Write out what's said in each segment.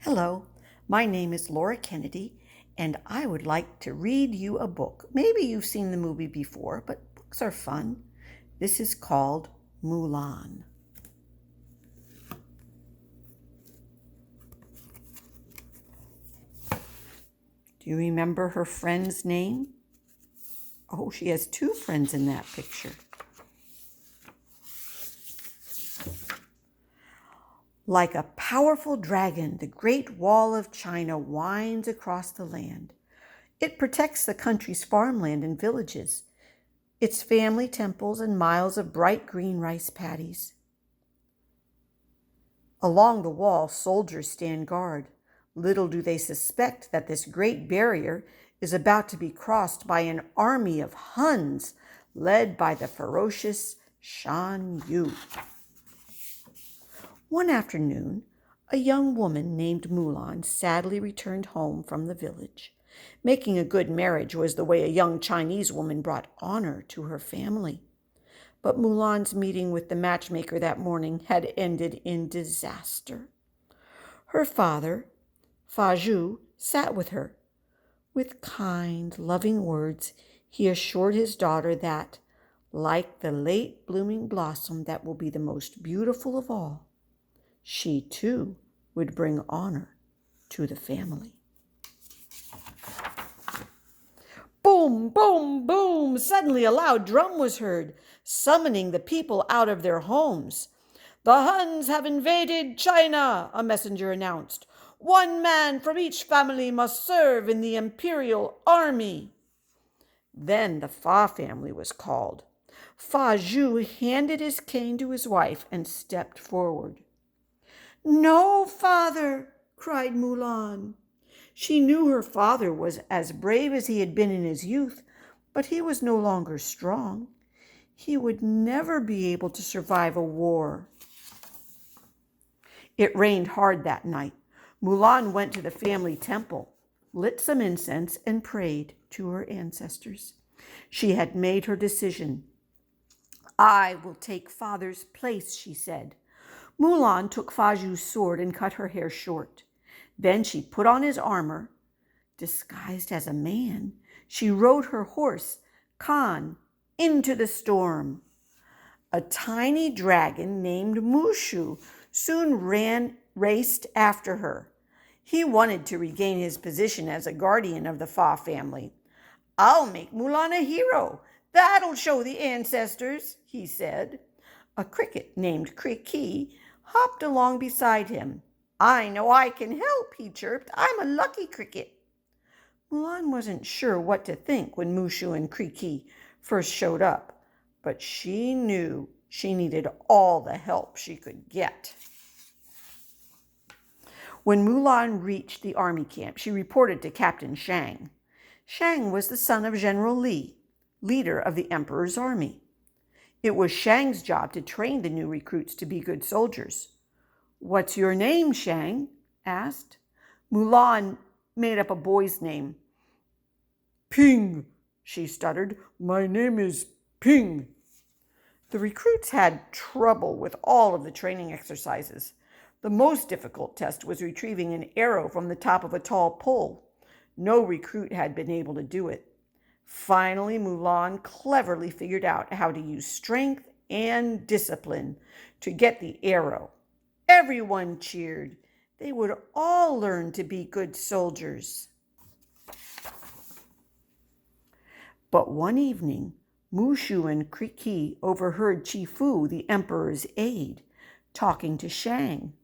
Hello, my name is Laura Kennedy, and I would like to read you a book. Maybe you've seen the movie before, but books are fun. This is called Mulan. Do you remember her friend's name? Oh, she has two friends in that picture. Like a powerful dragon, the Great Wall of China winds across the land. It protects the country's farmland and villages, its family temples and miles of bright green rice paddies. Along the wall, soldiers stand guard. Little do they suspect that this great barrier is about to be crossed by an army of Huns led by the ferocious Shan Yu. One afternoon, a young woman named Mulan sadly returned home from the village. Making a good marriage was the way a young Chinese woman brought honor to her family. But Mulan's meeting with the matchmaker that morning had ended in disaster. Her father, Fa Zhu, sat with her. With kind, loving words, he assured his daughter that, like the late blooming blossom that will be the most beautiful of all, she too would bring honor to the family. Boom, boom, boom! Suddenly a loud drum was heard, summoning the people out of their homes. "The Huns have invaded China," a messenger announced. "One man from each family must serve in the imperial army." Then the Fa family was called. Fa Zhu handed his cane to his wife and stepped forward. "No, father," cried Mulan. She knew her father was as brave as he had been in his youth, but he was no longer strong. He would never be able to survive a war. It rained hard that night. Mulan went to the family temple, lit some incense, and prayed to her ancestors. She had made her decision. "I will take father's place," she said. Mulan took Fa Zhu's sword and cut her hair short. Then she put on his armor. Disguised as a man, she rode her horse, Khan, into the storm. A tiny dragon named Mushu soon raced after her. He wanted to regain his position as a guardian of the Fa family. "I'll make Mulan a hero. That'll show the ancestors," he said. A cricket named Kriki hopped along beside him. "I know I can help," he chirped. "I'm a lucky cricket." Mulan wasn't sure what to think when Mushu and Kriki first showed up, but she knew she needed all the help she could get. When Mulan reached the army camp, she reported to Captain Shang. Shang was the son of General Li, leader of the emperor's army. It was Shang's job to train the new recruits to be good soldiers. "What's your name?" Shang asked. Mulan made up a boy's name. "Ping," she stuttered. "My name is Ping." The recruits had trouble with all of the training exercises. The most difficult test was retrieving an arrow from the top of a tall pole. No recruit had been able to do it. Finally, Mulan cleverly figured out how to use strength and discipline to get the arrow. Everyone cheered. They would all learn to be good soldiers. But one evening, Mushu and Kriki overheard Chifu, the emperor's aide, talking to Shang.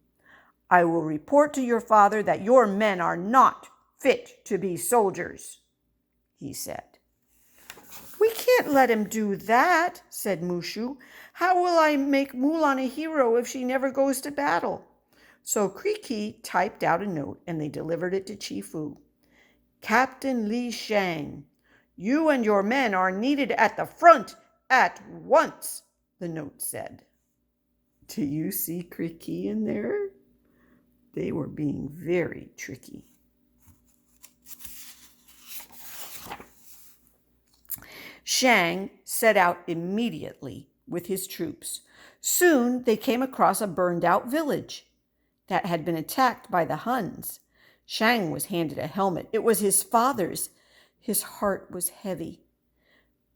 "I will report to your father that your men are not fit to be soldiers," he said. "We can't let him do that," said Mushu. "How will I make Mulan a hero if she never goes to battle?" So Kriki typed out a note and they delivered it to Chifu. "Captain Li Shang, you and your men are needed at the front at once," the note said. Do you see Kriki in there? They were being very tricky. Shang set out immediately with his troops. Soon they came across a burned-out village. that had been attacked by the Huns. Shang was handed a helmet. It was his father's. His heart was heavy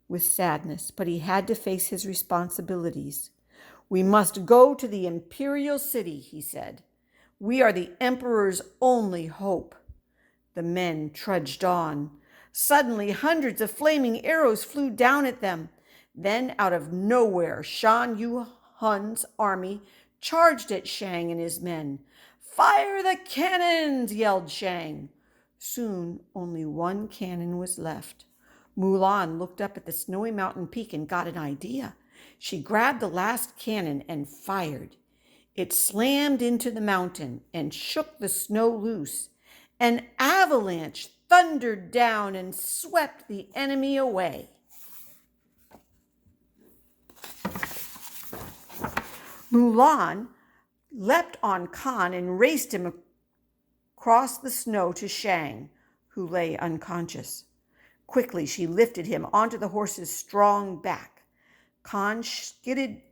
with sadness, but he had to face his responsibilities. "We must go to the imperial city," he said. "We are the emperor's only hope." The men trudged on. Suddenly, hundreds of flaming arrows flew down at them. Then, out of nowhere, Shan Yu Hun's army charged at Shang and his men. "Fire the cannons!" yelled Shang. Soon, only one cannon was left. Mulan looked up at the snowy mountain peak and got an idea. She grabbed the last cannon and fired. It slammed into the mountain and shook the snow loose. An avalanche thundered down and swept the enemy away. Mulan leapt on Khan and raced him across the snow to Shang, who lay unconscious. Quickly, she lifted him onto the horse's strong back. Khan skidded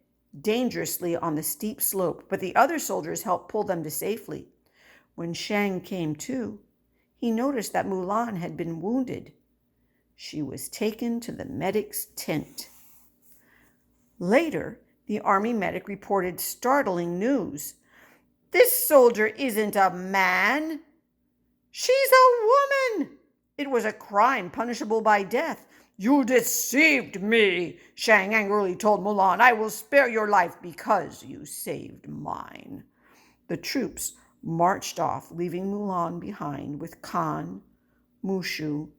dangerously on the steep slope, but the other soldiers helped pull them to safety. When Shang came to, he noticed that Mulan had been wounded. She was taken to the medic's tent. Later, the army medic reported startling news. "This soldier isn't a man. She's a woman. It was a crime punishable by death." "You deceived me," Shang angrily told Mulan. "I will spare your life because you saved mine." The troops marched off, leaving Mulan behind with Khan, Mushu,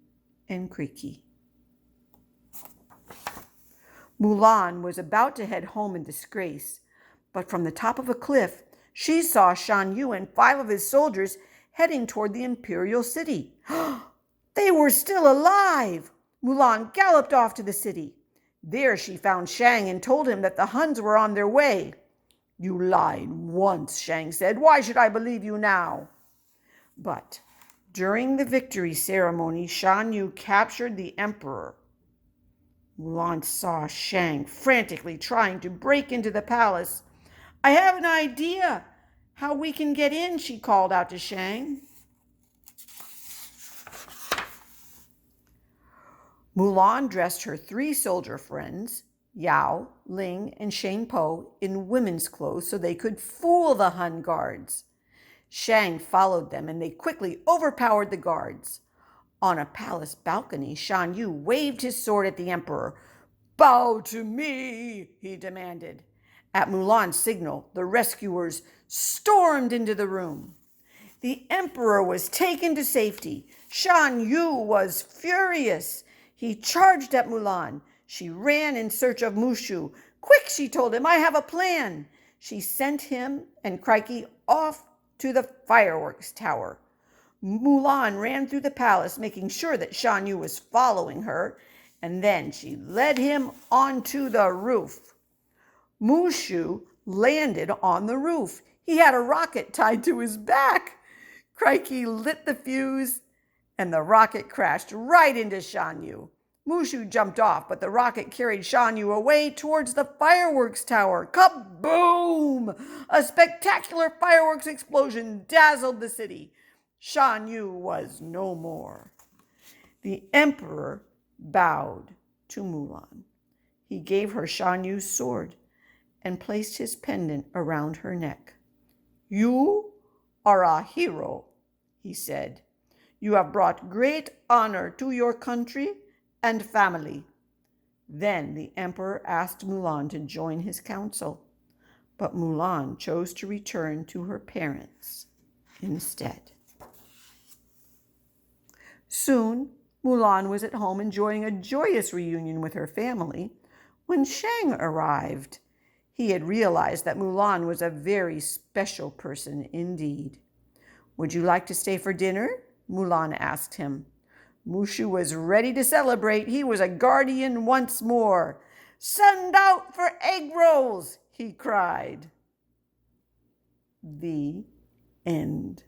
and Kriki. Mulan was about to head home in disgrace, but from the top of a cliff, she saw Shan Yu and 5 of his soldiers heading toward the imperial city. They were still alive! Mulan galloped off to the city. There she found Shang and told him that the Huns were on their way. "You lied once," Shang said. "Why should I believe you now?" But during the victory ceremony, Shan Yu captured the emperor. Mulan saw Shang frantically trying to break into the palace. "I have an idea how we can get in," she called out to Shang. Mulan dressed her 3 soldier friends, Yao, Ling, and Shang Po, in women's clothes so they could fool the Hun guards. Shang followed them, and they quickly overpowered the guards. On a palace balcony, Shan Yu waved his sword at the emperor. "Bow to me," he demanded. At Mulan's signal, the rescuers stormed into the room. The emperor was taken to safety. Shan Yu was furious. He charged at Mulan. She ran in search of Mushu. "Quick," she told him, "I have a plan." She sent him and Kriki off to the fireworks tower. Mulan ran through the palace, making sure that Shan Yu was following her, and then she led him onto the roof. Mushu landed on the roof. He had a rocket tied to his back. Kriki lit the fuse, and the rocket crashed right into Shan Yu. Mushu jumped off, but the rocket carried Shan Yu away towards the fireworks tower. Kaboom! A spectacular fireworks explosion dazzled the city. Shan Yu was no more. The emperor bowed to Mulan. He gave her Shan Yu's sword and placed his pendant around her neck. "You are a hero," he said. "You have brought great honor to your country and family." Then the emperor asked Mulan to join his council, but Mulan chose to return to her parents instead. Soon, Mulan was at home enjoying a joyous reunion with her family when Shang arrived. He had realized that Mulan was a very special person indeed. "Would you like to stay for dinner?" Mulan asked him. Mushu was ready to celebrate. He was a guardian once more. "Send out for egg rolls," he cried. The end.